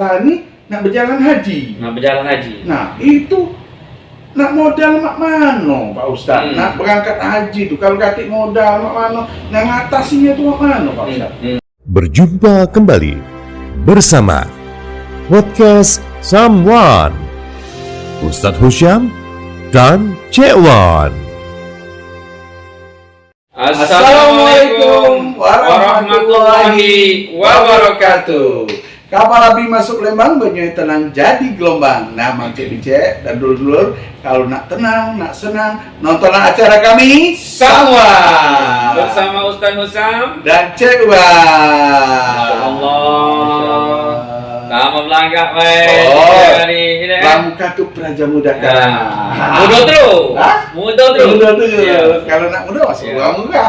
Ini nak berjalan haji. Nah, itu nak modal mak mano Pak Ustaz. Nak berangkat haji itu kalau katik modal mak mano, nak ngatasinya itu mak mano Pak Ustaz. Berjumpa kembali bersama podcast Someone Ustadz Husyam dan Cik Wan. Assalamualaikum warahmatullahi wabarakatuh. Kapal api masuk Lembang, banyak tenang jadi gelombang. Nah, Cik Bicek dan dulur-dulur, kalau nak tenang, nak senang, nontonlah acara kami semua bersama Ustadz Husyam dan Cik Wan. Allah. Kamu belangkak hari ini. Pramuka tuh Praja Muda kan. Muda terus. Muda terus. Kalau nak muda masuk pramuka.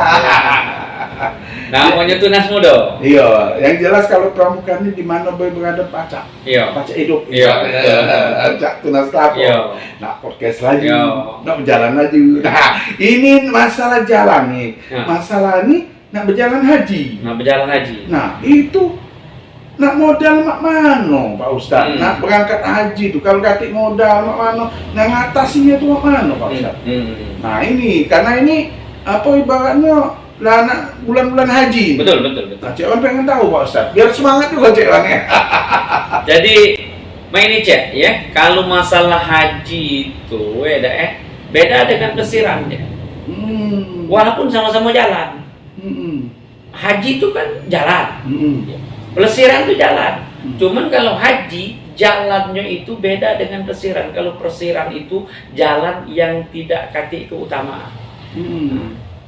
Namanya tunas muda. Iya, yang jelas kalau pramuka ini di mana berada pacak. Iya. Pacak hidup. Iya. Pacak tunas kelapa. Iya. Nak podcast lagi. Iya. Nak berjalan lagi. Nah, ini masalah jalan nih. Ya. Masalah ini nak berjalan haji. Nah, itu nak modal mak mano Pak Ustaz. Nak berangkat haji itu kalau katik modal mak mano, nak ngatasinya itu mak mano Pak Ustaz. Nah, ini karena ini apa ibaratnya lah anak bulan-bulan haji. Betul. Nah, Cik Wan pengen tahu Pak Ustaz, biar semangat juga Cik Wan ya. Jadi, ini Cik ya, kalau masalah haji itu beda dengan pelesirannya. Walaupun sama-sama jalan. Haji itu kan jalan. Pelesiran itu jalan. Cuman kalau haji jalannya itu beda dengan pelesiran. Kalau pelesiran itu jalan yang tidak kati keutamaan.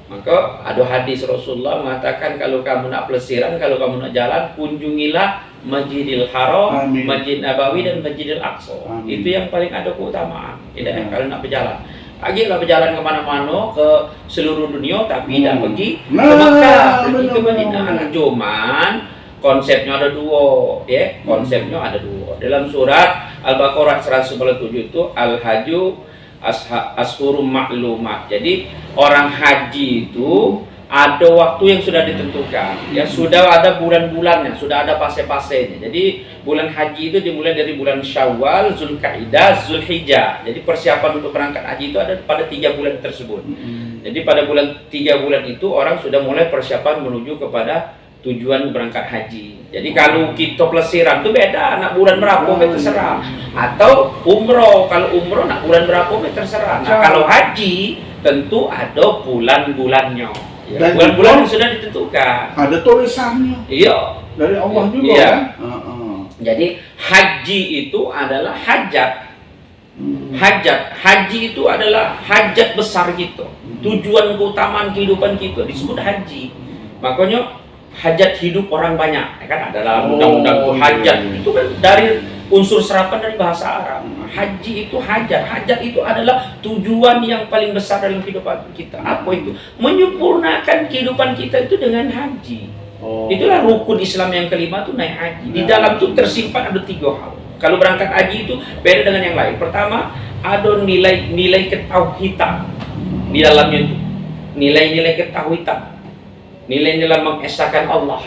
Maka ada hadis Rasulullah mengatakan kalau kamu nak pelesiran, kalau kamu nak jalan, kunjungilah Masjidil Haram, Masjid Nabawi dan Masjidil Aqsa. Itu yang paling ada keutamaan. Tidak kalau nak berjalan. Agilah berjalan kemana-mana ke seluruh dunia, tapi tidak pergi ke Makkah, pergi ke Madinah. Cuman konsepnya ada dua, ya. Konsepnya ada dua. Dalam surat Al-Baqarah 197 itu Al-Hajju Ashhurum Ma'lumat. Jadi orang haji itu ada waktu yang sudah ditentukan, ya sudah ada bulan-bulannya, sudah ada fase-fasenya. Jadi bulan haji itu dimulai dari bulan Syawal, Zulkaidah, Zulhijjah. Jadi persiapan untuk berangkat haji itu ada pada 3 bulan tersebut. Jadi pada 3 bulan itu orang sudah mulai persiapan menuju kepada tujuan berangkat haji. Jadi kalau kita pelesiran itu beda, nak bulan berapa terserah. Atau umroh, kalau umroh nak bulan berapa terserah. Nah, kalau haji tentu ada bulan-bulannya. Ya, bulan-bulan sudah ditentukan. Ada tulisannya. Iya. Dari Allah juga iya. Kan? Jadi haji itu adalah hajat. Haji itu adalah hajat besar kita. Tujuan keutamaan kehidupan kita disebut haji. Makanya hajat hidup orang banyak, kan ada dalam undang-undang itu hajat itu kan dari unsur serapan dari bahasa Arab. Haji itu hajat itu adalah tujuan yang paling besar dalam kehidupan kita. Apa itu? Menyempurnakan kehidupan kita itu dengan haji. Itulah rukun Islam yang kelima itu naik haji. Di dalam itu tersimpan ada 3 hal. Kalau berangkat haji itu beda dengan yang lain. Pertama, ada nilai ketauhidan di dalamnya itu. Nilai-nilai ketauhidan. Nilai-nilai mengesahkan Allah.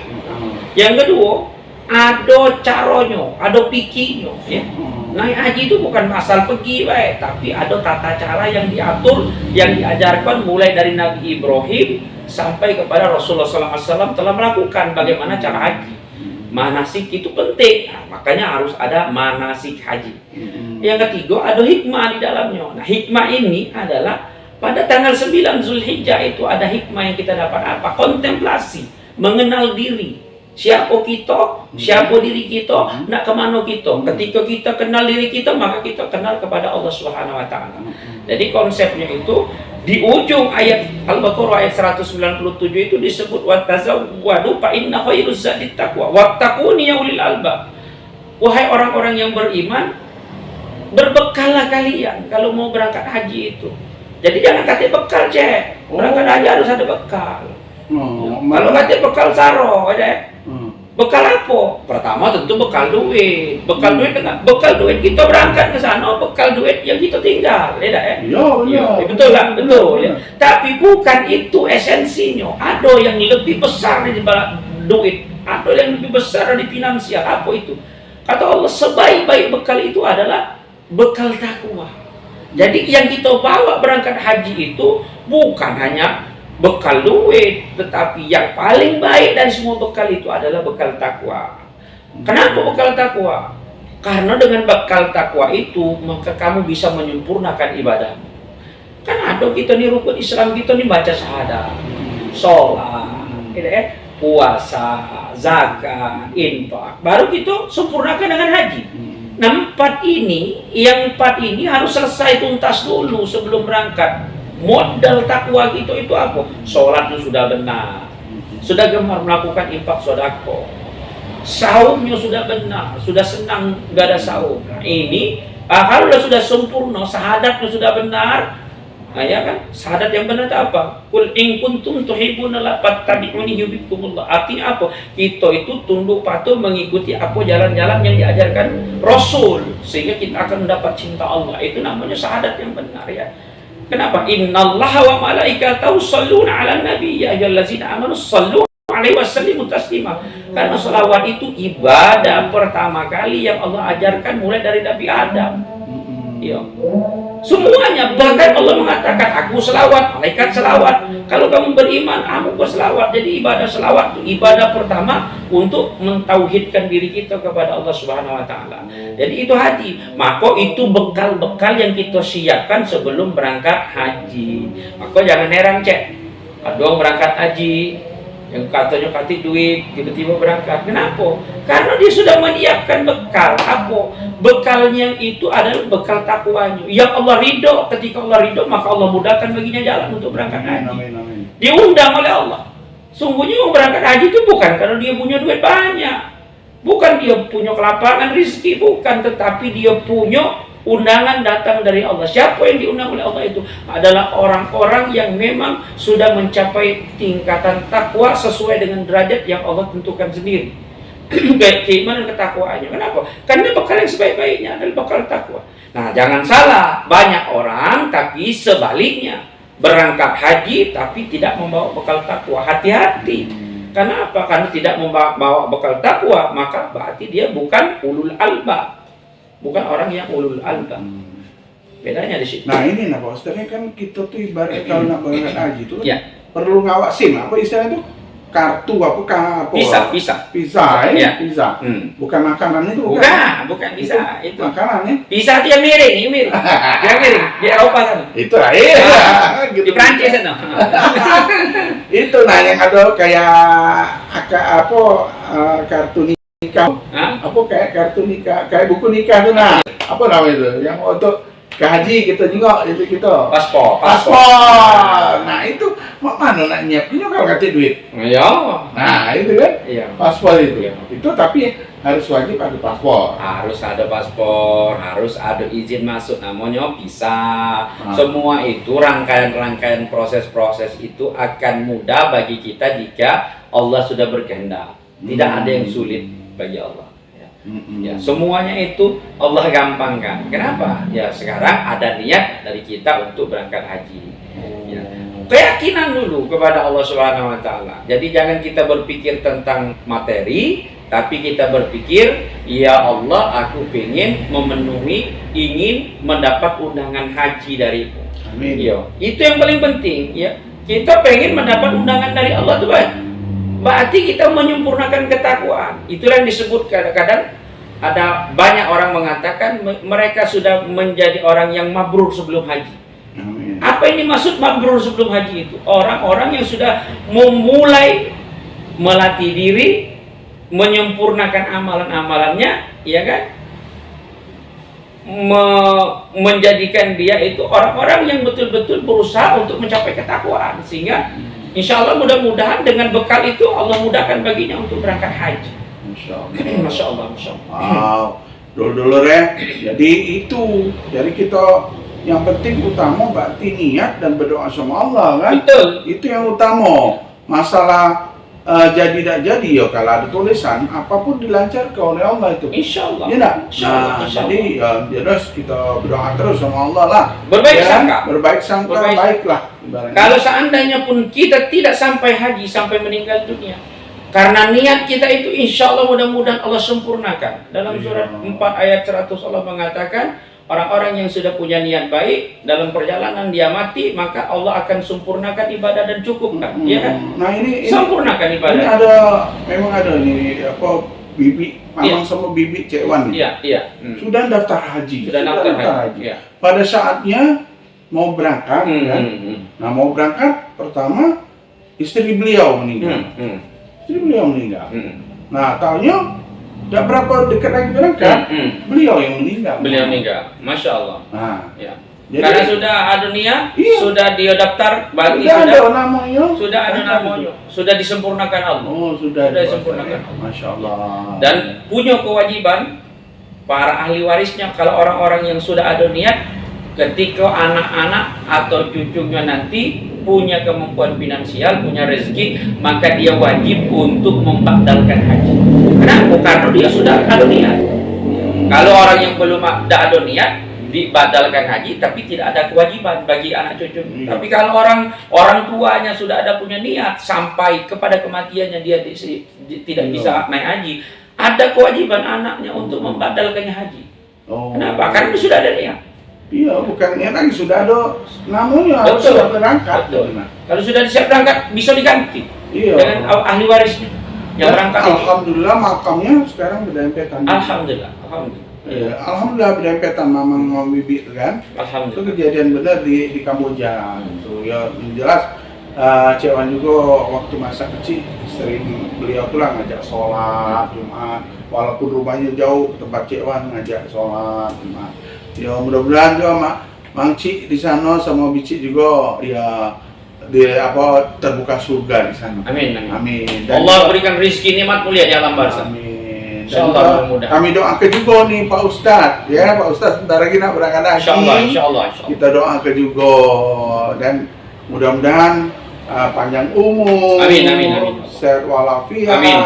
Yang kedua, ada caranya, ada pikirnya. Ya. Naik haji itu bukan asal pergi, tapi ada tata cara yang diatur, yang diajarkan mulai dari Nabi Ibrahim sampai kepada Rasulullah SAW telah melakukan bagaimana cara haji. Manasik itu penting, makanya harus ada manasik haji. Yang ketiga, ada hikmah di dalamnya. Nah, hikmah ini adalah pada tanggal 9 Zulhijjah itu ada hikmah yang kita dapat apa? Kontemplasi, mengenal diri. Siapa kita, siapa diri kita, nak kemana kita. Ketika kita kenal diri kita, maka kita kenal kepada Allah Subhanahu Wa Taala. Jadi konsepnya itu di ujung ayat Al-Baqarah ayat 197 itu disebut watazawwadu fa inna khairuz zadit taqwa wattaquni ya ulil albab. Wahai orang-orang yang beriman, berbekallah kalian kalau mau berangkat haji itu. Jadi jangan kata bekal, Cek. Berangkat haji harus ada bekal. Kalau kata bekal saro, bekal apa? Pertama tentu bekal duit. Bekal duit kita berangkat ke sana, bekal duit yang kita tinggal, ya. Iya, betul kan? Betul. Ya. Tapi bukan itu esensinya. Ada yang lebih besar daripada duit. Ada yang lebih besar dari finansial. Apa itu? Kata Allah, sebaik-baik bekal itu adalah bekal takwa. Jadi yang kita bawa berangkat haji itu bukan hanya bekal duit, tetapi yang paling baik dari semua bekal itu adalah bekal takwa. Kenapa bekal takwa? Karena dengan bekal takwa itu maka kamu bisa menyempurnakan ibadahmu. Kan ada kita nih rukun Islam kita nih baca syahadat, sholat, puasa, zakat, infak. Baru kita sempurnakan dengan haji. Nah, yang empat ini harus selesai tuntas dulu sebelum berangkat. Modal takwa kita itu apa? Sholatnya sudah benar, sudah gemar melakukan infak sedekah, saumnya sudah benar, sudah senang gak ada saum. Nah, ini kalau sudah sempurna, syahadatnya sudah benar. Nah, ya kan? Syahadat yang benar itu apa? Qul in kuntum tuhibbunallah fattabi'uni yuhibbukumullah. Artinya apa? Kita itu tunduk patuh mengikuti apa jalan-jalan yang diajarkan Rasul sehingga kita akan mendapat cinta Allah. Itu namanya syahadat yang benar, ya. Kenapa? Innallaha wa malaikatahu shalluna 'alan nabi ya ayyuhallazina amanu shallu 'alaihi wasallimu taslima. Karena selawat itu ibadah pertama kali yang Allah ajarkan mulai dari Nabi Adam. Ya. Semuanya, bahkan Allah mengatakan aku selawat, malaikat selawat. Kalau kamu beriman, kamu berselawat. Jadi ibadah selawat itu ibadah pertama untuk mentauhidkan diri kita kepada Allah Subhanahu wa taala. Jadi itu haji. Maka itu bekal-bekal yang kita siapkan sebelum berangkat haji. Maka jangan heran, Cek. Ada orang berangkat haji yang katanya kasih duit, tiba-tiba berangkat. Kenapa? Karena dia sudah menyiapkan bekal. Apa? Bekalnya itu adalah bekal takwanya. Yang Allah ridho, ketika Allah ridho, maka Allah mudahkan baginya jalan untuk berangkat haji. Diundang oleh Allah. Sungguhnya mau berangkat haji itu bukan karena dia punya duit banyak, bukan dia punya kelapangan rezeki, bukan, tetapi dia punya undangan datang dari Allah. Siapa yang diundang oleh Allah itu? Adalah orang-orang yang memang sudah mencapai tingkatan takwa sesuai dengan derajat yang Allah tentukan sendiri. Keimanan ketakwaannya. Kenapa? Karena bekal yang sebaik-baiknya adalah bekal takwa. Nah, jangan salah, banyak orang tapi sebaliknya berangkat haji tapi tidak membawa bekal takwa. Hati-hati. Karena apa? Karena tidak membawa bekal takwa, maka berarti dia bukan ulul albab. Bukan orang yang ulul albab. Bedanya di situ. Nah, ini Pak Ustaz, kan kita tuh ibarat kalau nak berangkat haji itu kan perlu ngawak SIM. Apa istilahnya itu? Kartu apa? Visa, ya? Visa. Bukan makanan itu, bukan visa itu. Makanannya? Visa itu yang miring, yang miring di Eropa kan. Itu lah, gitu. Di Prancis kan. Itu nah yang ada kayak kartu nikah. Apa kayak kartu nikah, kayak buku nikah tuh, nah. Apa namanya itu? Yang untuk ke haji kita juga itu kita. Paspor. Nah, itu mana nak nyiapinnya kalau kata duit. Iya. Nah, itu kan. Iya. Paspor itu. Itu tapi harus wajib ada paspor. Harus ada paspor, harus ada izin masuk, namanya visa. Semua itu rangkaian proses-proses itu akan mudah bagi kita jika Allah sudah berkehendak. Tidak ada yang sulit bagi Allah. Ya, semuanya itu Allah gampangkan. Kenapa? Ya, sekarang ada niat dari kita untuk berangkat haji. Ya. Keyakinan dulu kepada Allah Subhanahu wa taala. Jadi jangan kita berpikir tentang materi, tapi kita berpikir, ya Allah, aku ingin memenuhi, ingin mendapat undangan haji darimu. Amin. Ya, itu yang paling penting, ya. Kita pengen mendapat undangan dari Allah itu berarti kita menyempurnakan ketakwaan. Itulah yang disebut kadang-kadang ada banyak orang mengatakan mereka sudah menjadi orang yang mabrur sebelum haji. Amin. Apa ini maksud mabrur sebelum haji itu? Orang-orang yang sudah memulai melatih diri, menyempurnakan amalan-amalannya, ya kan? Menjadikan dia itu orang-orang yang betul-betul berusaha untuk mencapai ketakwaan, sehingga insya Allah mudah-mudahan dengan bekal itu Allah mudahkan baginya untuk berangkat haji. Masya Allah. Wow, dulu ya. Jadi itu, jadi kita yang penting utama berarti niat dan berdoa sama Allah kan. Betul. Itu yang utama. Masalah jadi tidak jadi ya kalau ada tulisan apapun dilancarkan oleh Allah itu. Insya Allah. Ya enggak? Insya Allah. Jadi terus kita berdoa terus sama Allah lah. Berbaik sangka. Berbaik sangka, baiklah. Kalau seandainya pun kita tidak sampai haji, sampai meninggal dunia, Karena niat kita itu insya Allah mudah-mudahan Allah sempurnakan. Dalam surat 4 ayat 100 Allah mengatakan, orang-orang yang sudah punya niat baik dalam perjalanan dia mati, maka Allah akan sempurnakan ibadah dan cukupkan. Ya kan? Nah ini sempurnakan ibadah. Ini memang ada nih bibi mamang sama bibi Cik Wan. Iya. Sudah daftar haji. Sudah daftar haji. Ya. Pada saatnya mau berangkat kan. Nah, mau berangkat pertama istri beliau meninggal. Istri beliau meninggal. Nah, taunya tidak berapa dekat lagi berangkat, beliau yang meninggal. Beliau meninggal. Masya Allah. Nah, ya. Jadi, karena sudah ada niat, sudah dia daftar, berarti sudah ada namanya. Sudah ada namanya. Sudah disempurnakan Allah. Oh, sudah disempurnakan. Masya Allah. Dan punya kewajiban para ahli warisnya, kalau orang-orang yang sudah ada niat, ketika anak-anak atau cucunya nanti punya kemampuan finansial, punya rezeki, maka dia wajib untuk membatalkan haji. Kenapa? Karena dia sudah ada niat. Kalau orang yang belum ada niat, dibatalkan haji, tapi tidak ada kewajiban bagi anak cucu. Tapi kalau orang tuanya sudah ada punya niat, sampai kepada kematiannya dia tidak bisa naik haji, ada kewajiban anaknya untuk membatalkannya haji. Kenapa? Karena dia sudah ada niat. Iya, bukan niat lagi, sudah ada namanya, harus sudah berangkat. Kalau sudah siap berangkat, bisa diganti dengan ahli warisnya yang berangkat. Alhamdulillah makamnya sekarang berdempetan. Alhamdulillah. Ya, alhamdulillah berdempetan mamang sama bibi itu kan. Alhamdulillah. Itu kejadian benar di Kamboja. Itu ya jelas. Cik Wan juga waktu masa kecil sering beliau tuh lah ngajak sholat Jumat, walaupun rumahnya jauh ke tempat Cik Wan ngajak sholat Jumat. Ya mudah-mudahan juga Mang Cik di sana sama Bici juga ya terbuka surga di sana. Amin. Dan Allah berikan rezeki nikmat mulia di alam barzah. Amin. Insyaallah kami doakan juga nih Pak Ustadz, ya Pak Ustadz sebentar lagi nak berangkat haji. Insyaallah. Kita doakan juga dan mudah-mudahan panjang umur. Amin. Sehat walafiat. Amin.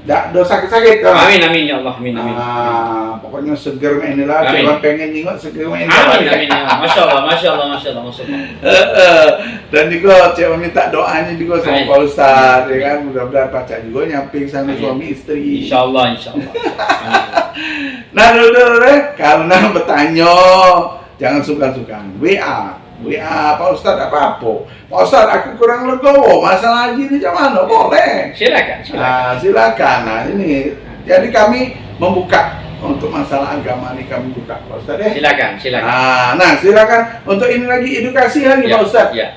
Tak dosa sakit-sakit. Amin ya Allah. Amin. Pokoknya seger inilah. Cuma pengen nyingok seger ini. Amin. Masya Allah. Dan juga cewek minta doanya juga sama Pak Ustadz, ya kan. Mudah-mudahan pacar juga nyamping sama suami istri. Insya Allah. Nah, dulu kalau nak bertanya, jangan sungkan-sungkan. WA Pak Ustadz apa? Pak Ustadz aku kurang legowo masalah haji ini mana? Boleh. Silakan. Nah ini jadi kami membuka untuk masalah agama ini kami buka Pak Ustadz. Silakan. Nah silakan untuk ini lagi edukasi lagi Pak Ustadz.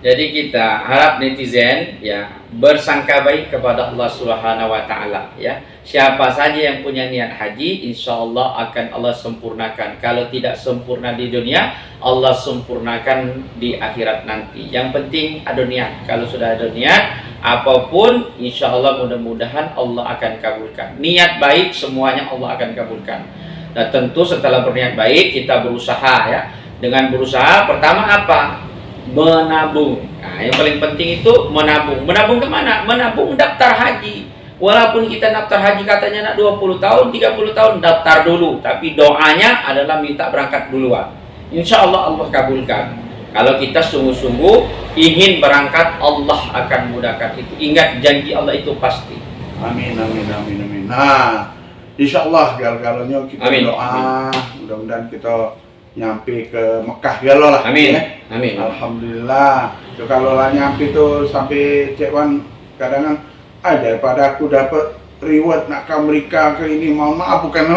Jadi kita harap netizen ya bersangka baik kepada Allah Subhanahu wa taala ya. Siapa saja yang punya niat haji, insya Allah akan Allah sempurnakan. Kalau tidak sempurna di dunia, Allah sempurnakan di akhirat nanti. Yang penting ada niat. Kalau sudah ada niat, apapun insya Allah mudah-mudahan Allah akan kabulkan. Niat baik semuanya Allah akan kabulkan. Dan tentu setelah berniat baik kita berusaha ya. Dengan berusaha pertama apa? Menabung. Nah, yang paling penting itu menabung. Menabung kemana? Menabung daftar haji. Walaupun kita daftar haji katanya nak 20 tahun, 30 tahun, daftar dulu. Tapi doanya adalah minta berangkat duluan. Insya Allah Allah kabulkan. Kalau kita sungguh-sungguh ingin berangkat, Allah akan mudahkan itu. Ingat janji Allah itu pasti. Amin. Nah, insya Allah kalau kita doa, mudah-mudahan kita nyampe ke Mekah galau lah. Amin. Ya? Amin. Alhamdulillah. Kalau lah nyampe tuh sampai Cik Wan kadang daripada aku dapat reward nak ke Amerika ke ini, mohon maaf bukan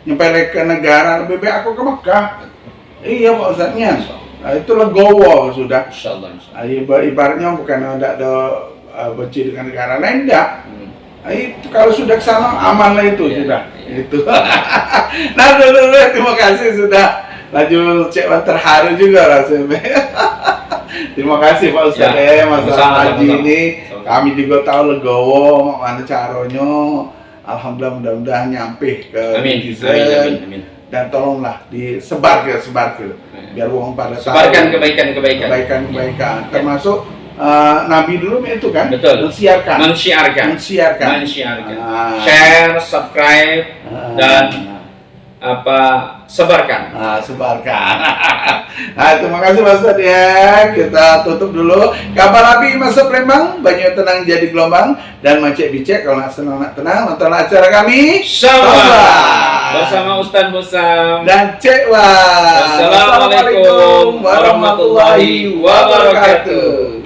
nyampe ke negara, lebih baik aku ke Mekah. Iya Pak Ustadznya. Nah, itu legowo sudah. Insyaallah. Ibaratnya bukan ada benci dengan negara lain enggak. Itu kalau sudah ke sana aman lah itu sudah. Itu. Nah dulu terima kasih sudah. Laju Cik Wan terharu juga rasanya. Terima kasih Pak Ustadz masalah haji ini. Kami juga tahu legowo mana caranya. Alhamdulillah mudah-mudahan nyampe ke netizen. Amin. Dan tolonglah disebar ke biar uang pada sebarkan kebaikan. Termasuk Nabi dulu itu kan. Betul. Mensiarkan. Share, subscribe dan sebarkan. Sebarkan. Nah, terima kasih Pak Ustadz ya. Kita tutup dulu. Kabar api masuk Lembang, banyak tenang jadi gelombang, dan macet bicek kalau nak senang nak tenang nontonlah acara kami Sama bersama Ustadz Husam dan Cek Wan. Wassalamualaikum warahmatullahi wabarakatuh.